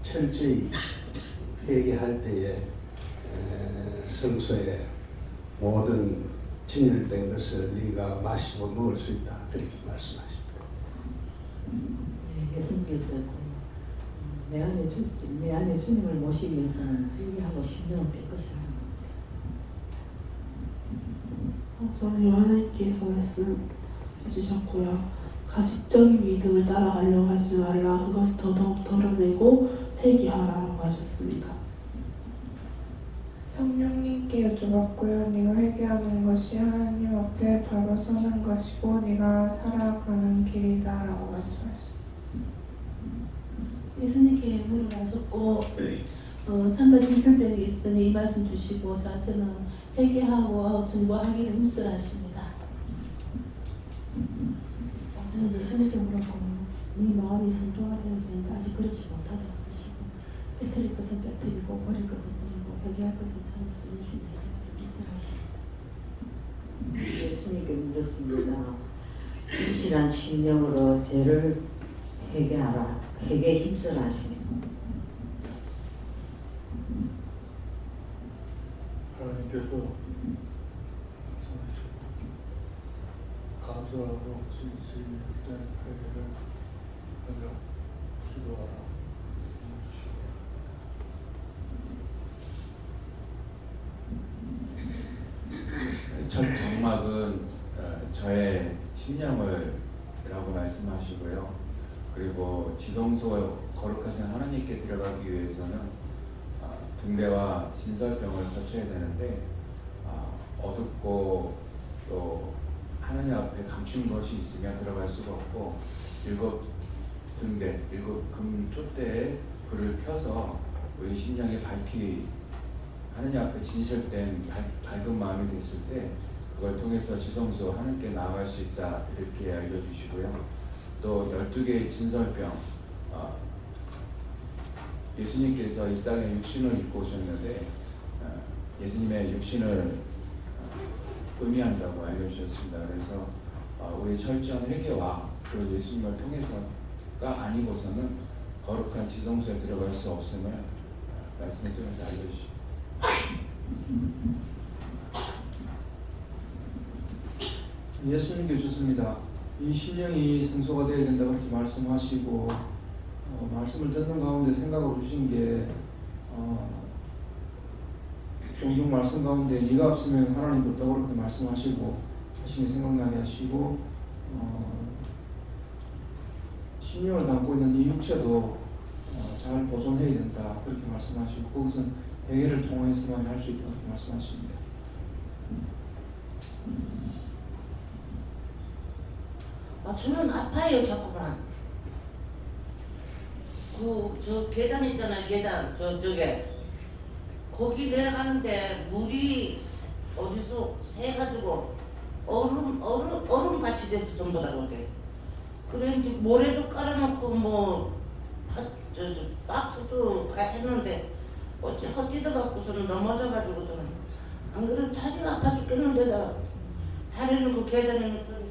Speaker 7: 철저히 회개할 때에 성소에 모든 진열된 것을 네가 마시고 먹을 수 있다. 그렇게 말씀하십니다.
Speaker 8: 예수님께서 내 안에 주님을 모시기 위해서는 회개하고 심령을 깨끗이 하는 거죠.
Speaker 4: 저는 하나님께서 말씀해 주셨고요. 가식적인 믿음을 따라가려고 하지 말라. 그것을 더더욱 덜어내고 회개하라고 하셨습니다.
Speaker 12: 성령님께 여쭤봤고요. 네가 회개하는 것이 하나님 앞에 바로 서는 것이고 네가 살아가는 길이다 라고 말씀하셨습니다.
Speaker 13: 예수님께 물어보셨고 삼가 진설병이 있으니 이 말씀 주시고 저한테는 회개하고 중보하기를 흠쓰하십니다.
Speaker 11: 저는 예수님께 물었고 네 마음이 성성하되는 때까지 그렇지 못하다 하시고 깨뜨릴 것은 깨뜨리고 버릴 것은 버리고 회개할 것은 참을 수 있으신 힐하십니다.
Speaker 8: 예수님께 묻었습니다. 진실한 심령으로 죄를 회개하라. 회개에 힘쓰라 하시니
Speaker 14: 하나님께서 감사하고 진실된 회개를 하며 기도하라.
Speaker 2: 첫 장막은 저의 심령을 라고 말씀하시고요. 그리고 지성소 거룩하신 하나님께 들어가기 위해서는 등대와 진설병을 거쳐야 되는데 어둡고 또 하나님 앞에 감춘 것이 있으면 들어갈 수가 없고 7 등대, 7 금 촛대에 불을 켜서 우리 심령이 밝히 하나님 앞에 진실된 밝은 마음이 됐을 때 그걸 통해서 지성소 하나님께 나아갈 수 있다 이렇게 알려주시고요. 또 12개의 진설병 예수님께서 이 땅에 육신을 입고 오셨는데 예수님의 육신을 의미한다고 알려주셨습니다. 그래서 우리 철저한 회개와 그리고 예수님을 통해서가 아니고서는 거룩한 지성소에 들어갈 수 없음을 말씀을 통해서 알려주십니다.
Speaker 15: 예수님께 주셨습니다. 이 심령이 성소가 되어야 된다고 이렇게 말씀하시고 말씀을 듣는 가운데 생각을 주신 게 종종 말씀 가운데 네가 없으면 하나님도 없다고 그렇게 말씀하시고 하시니 생각나게 하시고 심령을 담고 있는 이 육체도 잘 보존해야 된다 그렇게 말씀하시고 그것은 회개를 통해서만 할 수 있다고 그렇게 말씀하십니다.
Speaker 16: 저는 아파요 자꾸만. 저 계단 있잖아요 계단 저쪽에 거기 내려가는데 물이 어디서 새가지고 얼음 같이 돼서 전부 다 그렇게. 그래 이제 모래도 깔아놓고 뭐 박스도 다 했는데 어찌 헛디뎌 갖고서는 넘어져가지고서는 안 그래도 다리가 아파 죽겠는데다 다리를 그 계단에 놓고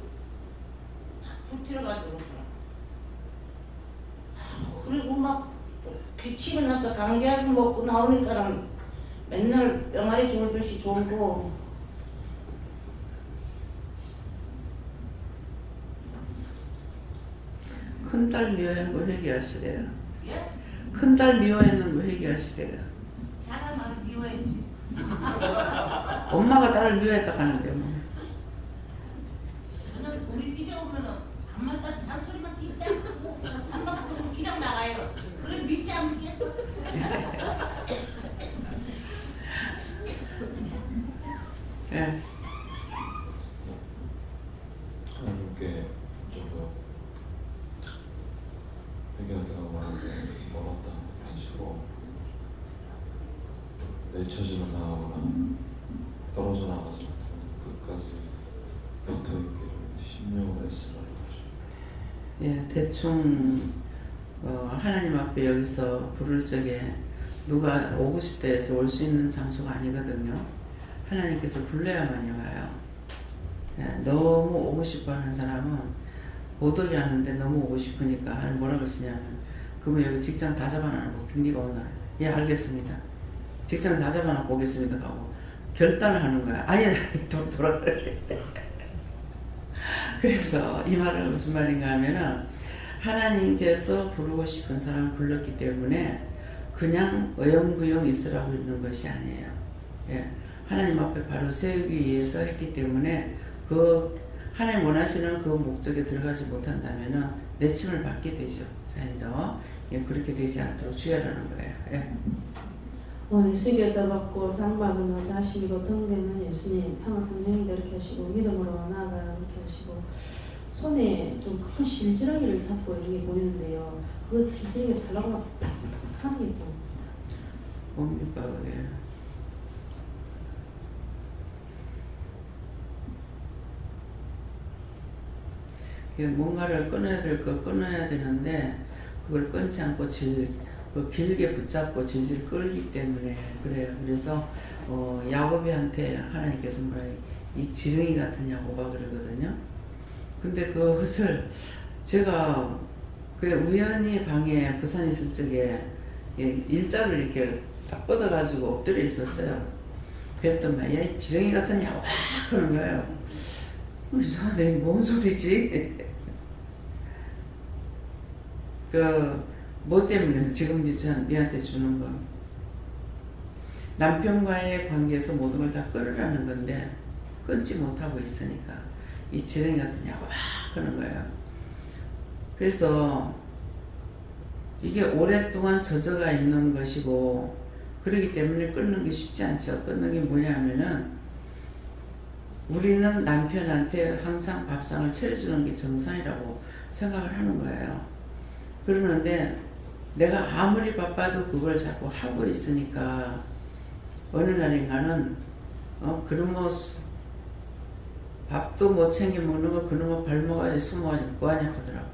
Speaker 16: 붙들어가지고 그리고 막 기침이 나서 감기약 먹고 나오니까는 맨날 병아리 졸듯이 졸고
Speaker 1: 큰딸 미워한 거 회개하시래요.
Speaker 16: 예?
Speaker 1: 큰딸 미워했는 거 회개하시래요.
Speaker 16: 자가 나를 미워했지.
Speaker 1: 엄마가 딸을 미워했다 하는데 뭐.
Speaker 16: 저는 우리 집에 오면은 엄마가 잔소리만 듣지 않고 엄마 그러면 그냥 나가요. 그래 믿지 않겠어?
Speaker 1: 예.
Speaker 2: 하나님께 조금 회개하기가 멀었다 하시고 내쳐지는 나아오나 떨어져 나가서 끝까지 붙어있기를 심령을 애쓰라는 것입니다.
Speaker 1: 예, 대충 하나님 앞에 여기서 부를 적에 누가 오고 싶다 해서 올 수 있는 장소가 아니거든요. 하나님께서 불러야만이 와요. 예, 너무 오고 싶어하는 사람은 못 오게 하는데 너무 오고 싶으니까 뭐라고 쓰냐면 그러면 여기 직장 다 잡아놔놓고 등기가 오나 예 알겠습니다. 직장 다 잡아놓고 오겠습니다 하고 결단을 하는 거야. 아니 돌아가래. 그래서 이 말은 무슨 말인가 하면은 하나님께서 부르고 싶은 사람 불렀기 때문에 그냥 어영부영 있으라고 있는 것이 아니에요. 예. 하나님 앞에 바로 세우기 위해서 했기 때문에 그 하나님 원하시는 그 목적에 들어가지 못한다면은 내침을 받게 되죠. 자 이제 예, 그렇게 되지 않도록 주의하라는 거예요. 예.
Speaker 4: 예수님께 여쭤봤고 장막은 자식이고 등대는 예수님 상하 성령이 이렇게 하시고 믿음으로 나아가라 이렇게 하시고 손에 좀 큰 실지렁이를 잡고 이렇게 보이는데요. 그 실지렁이 살라고 팍팍한 게
Speaker 1: 뭡니까 그게? 뭔가를 끊어야 될 거 끊어야 되는데 그걸 끊지 않고 그 길게 붙잡고 질질 끌기 때문에 그래요. 그래서 야곱이한테 하나님께서 뭐라 이 지렁이 같은 야곱아 그러거든요. 근데 그것을 제가 그 우연히 방에 부산에 있을 적에 일자로 이렇게 딱 뻗어가지고 엎드려 있었어요. 그랬더니 야 지렁이 같은 야곱아 그러는 거예요. 이상하네 뭔 소리지? 뭐 때문에 지금 니한테 주는 거. 남편과의 관계에서 모든 걸 다 끊으라는 건데 끊지 못하고 있으니까 이 지렁이 같은 야구 막 그러는 거예요. 그래서 이게 오랫동안 젖어가 있는 것이고 그렇기 때문에 끊는 게 쉽지 않죠. 끊는 게 뭐냐면은 우리는 남편한테 항상 밥상을 차려주는 게 정상이라고 생각을 하는 거예요. 그러는데 내가 아무리 바빠도 그걸 자꾸 하고 있으니까 어느 날인가는 그런 뭐 밥도 못 챙겨 먹는 거 그런 거 발목아지 손모가지 뭐하냐 하더라고.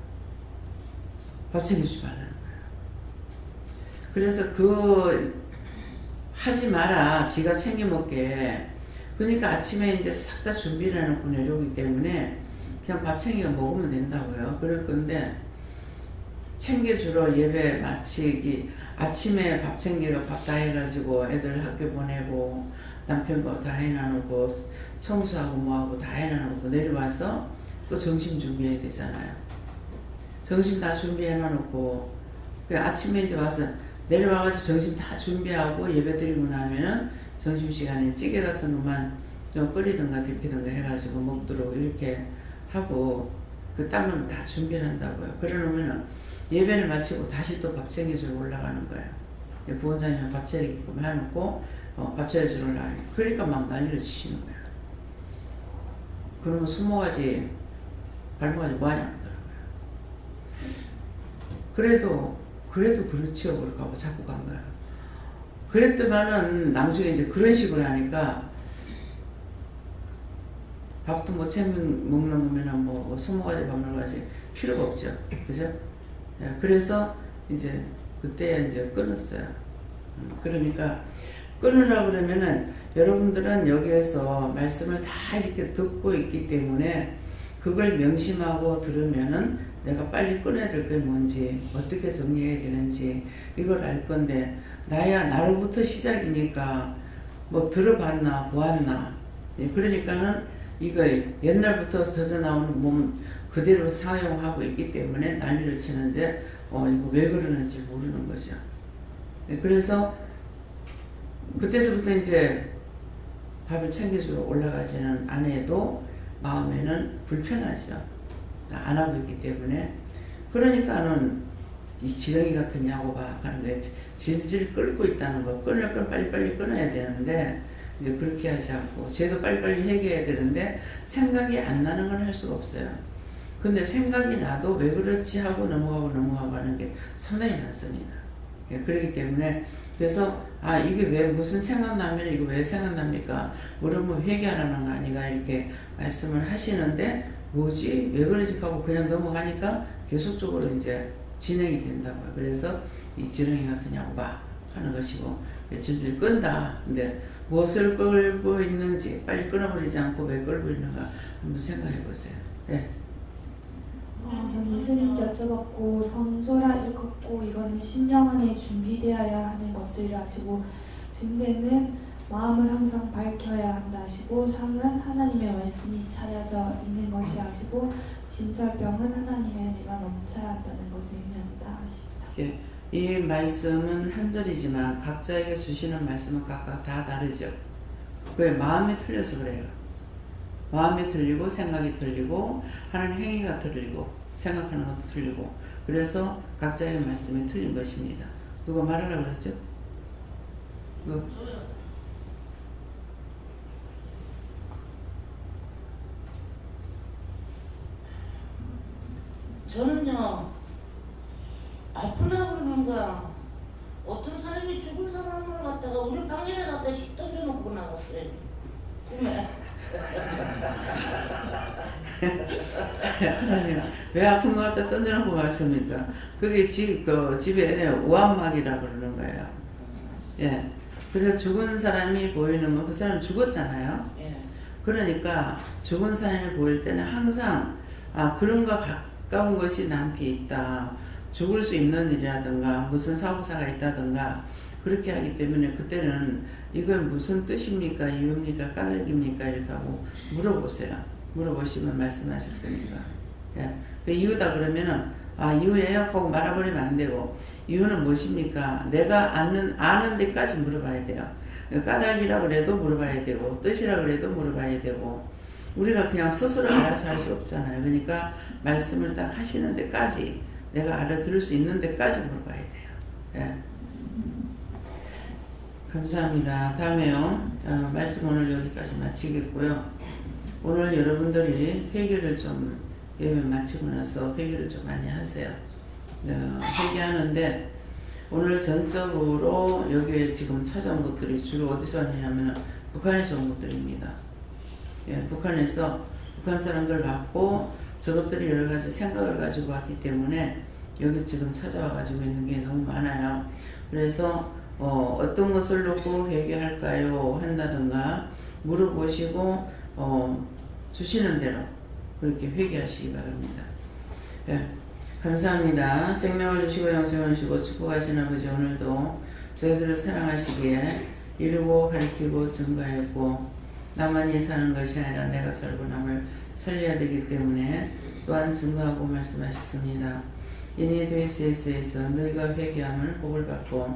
Speaker 1: 밥 챙겨주지 말라는 거예요. 그래서 하지 마라. 지가 챙겨 먹게. 그러니까 아침에 이제 싹 다 준비를 해놓고 내려오기 때문에 그냥 밥 챙겨 먹으면 된다고요. 그럴 건데 챙겨주러 예배 마치기 아침에 밥 챙겨가 밥 다 해가지고 애들 학교 보내고 남편 거 다 해놔놓고 청소하고 뭐하고 다 해놔놓고 내려와서 또 점심 준비해야 되잖아요. 점심 다 준비해놔놓고 아침에 이제 와서 내려와가지고 점심 다 준비하고 예배 드리고 나면은 점심시간에 찌개 같은 것만 끓이든가 데피든가 해가지고 먹도록 이렇게 하고 그 땀을 다 준비를 한다고요. 그러면은 예배를 마치고 다시 또 밥 챙겨주러 올라가는 거예요. 부원장님은 밥 차리게끔 해놓고 밥 차려주러 올라가니까 그러니까 막 난리를 치시는 거예요. 그러면 손모가지 발목가지 뭐하냐 하더라고요. 그래도 그렇지요. 그렇게 하고 자꾸 간 거야. 그랬더만은 나중에 이제 그런 식으로 하니까 밥도 못 챙겨 먹는 거면은 뭐 손모가지 밥물가지 필요가 없죠. 그죠? 그래서 이제 그때 이제 끊었어요. 그러니까 끊으라 그러면은 여러분들은 여기에서 말씀을 다 이렇게 듣고 있기 때문에 그걸 명심하고 들으면은 내가 빨리 끊어야 될 게 뭔지 어떻게 정리해야 되는지 이걸 알 건데 나로부터 시작이니까 뭐 들어봤나 보았나 그러니까는 이거 옛날부터 젖어 나오는 몸 그대로 사용하고 있기 때문에 난리를 치는데 이거 왜 그러는지 모르는 거죠. 그래서 그때서부터 이제 밥을 챙겨주러 올라가지는 않아도 마음에는 불편하죠. 안 하고 있기 때문에. 그러니까는 이 지렁이 같은 야고바 하는 거에 질질 끌고 있다는 거. 끊을 걸 빨리빨리 끊어야 되는데 이제 그렇게 하지 않고 쟤도 빨리빨리 해결해야 되는데 생각이 안 나는 건 할 수가 없어요. 근데 생각이 나도 왜 그렇지 하고 넘어가고 하는 게 상당히 많습니다. 그렇기 때문에 그래서 이게 왜 무슨 생각나면 이거 왜 생각납니까? 물으면 회개하라는 거 아니가 이렇게 말씀을 하시는데 뭐지? 왜 그러지? 하고 그냥 넘어가니까 계속적으로 이제 진행이 된다고요. 그래서 이 지렁이 같은 야고바 하는 것이고 질질 끈다. 근데 무엇을 끌고 있는지 빨리 끊어버리지 않고 왜 끌고 있는가 한번 생각해 보세요. 네.
Speaker 9: 전 예수님께 여쭤봤고 성소라 읽었고 이거는 10년 안에 준비되어야 하는 것들을 하시고 등대는 마음을 항상 밝혀야 한다 하시고 상은 하나님의 말씀이 차려져 있는 것이 하시고 진설병은 하나님의 은혜가 넘쳐야 한다는 것을 의미한다 하십니다.
Speaker 1: 이 말씀은 한 절이지만 각자에게 주시는 말씀은 각각 다 다르죠. 그게 마음이 틀려서 그래요. 마음이 틀리고 생각이 틀리고 하는 행위가 틀리고 생각하는 것도 틀리고 그래서 각자의 말씀이 틀린 것입니다. 누가 말하려고 그랬죠?
Speaker 16: 저는요 아프나 그러는 거야. 어떤 사람이 죽은 사람을 갖다가 우리 방에다 갖다 씩 던져놓고 나갔어요. 꿈에.
Speaker 1: 하나님 왜 아픈 것 갖다 던져놓고 갔습니까? 그게 집에 오한막이라 그러는 거예요. 예. 그래서 죽은 사람이 보이는 건 그 사람 죽었잖아요.
Speaker 16: 예.
Speaker 1: 그러니까 죽은 사람이 보일 때는 항상 그런 거 가까운 것이 남게 있다. 죽을 수 있는 일이라든가 무슨 사고사가 있다든가 그렇게 하기 때문에 그때는 이건 무슨 뜻입니까? 이유입니까? 까닭입니까? 이렇게 하고 물어보세요. 물어보시면 말씀하실 거니까. 예. 그 이유다 그러면은 이유예요? 하고 말아버리면 안 되고, 이유는 무엇입니까? 내가 아는 데까지 물어봐야 돼요. 까닭이라 그래도 물어봐야 되고, 뜻이라 그래도 물어봐야 되고, 우리가 그냥 스스로 알아서 할 수 없잖아요. 그러니까 말씀을 딱 하시는 데까지, 내가 알아들을 수 있는 데까지 물어봐야 돼요. 예. 감사합니다. 다음에요. 말씀 오늘 여기까지 마치겠고요. 오늘 여러분들이 회개를 좀 예배 마치고 나서 회개를 좀 많이 하세요. 회개하는데 오늘 전적으로 여기에 지금 찾아온 것들이 주로 어디서 왔냐면 북한에서 온 것들입니다. 예, 북한에서 북한 사람들 받고 저것들이 여러 가지 생각을 가지고 왔기 때문에 여기 지금 찾아와 가지고 있는 게 너무 많아요. 그래서 어떤 것을 놓고 회개할까요? 한다든가 물어보시고 주시는 대로 그렇게 회개하시기 바랍니다. 예, 감사합니다. 생명을 주시고 영생을 주시고 축복하신 아버지, 오늘도 저희들을 사랑하시기에 이루고 가르치고 증거했고 나만이 사는 것이 아니라 내가 살고 남을 살려야 되기 때문에 또한 증거하고 말씀하셨습니다. 이니 데이스에서 너희가 회개하면 복을 받고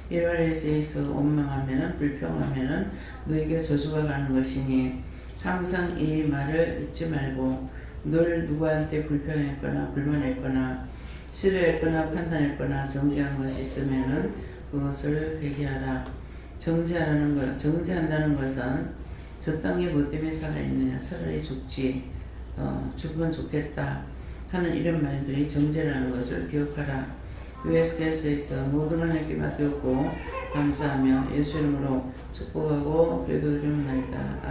Speaker 1: 일활에서 원망하면 불평하면 너희에게 저주가 가는 것이니 항상 이 말을 잊지 말고 늘 누구한테 불평했거나 불만했거나 싫어했거나 판단했거나 정죄한 것이 있으면은 그것을 회개하라. 정죄한다는 것은 저 땅에 뭐 때문에 살아있느냐, 차라리 죽지, 죽으면 좋겠다 하는 이런 말들이 정죄라는 것을 기억하라. 예수께서 모든 하나님께 맡겼고 감사하며 예수 이름으로 축복하고 기도드리옵나이다.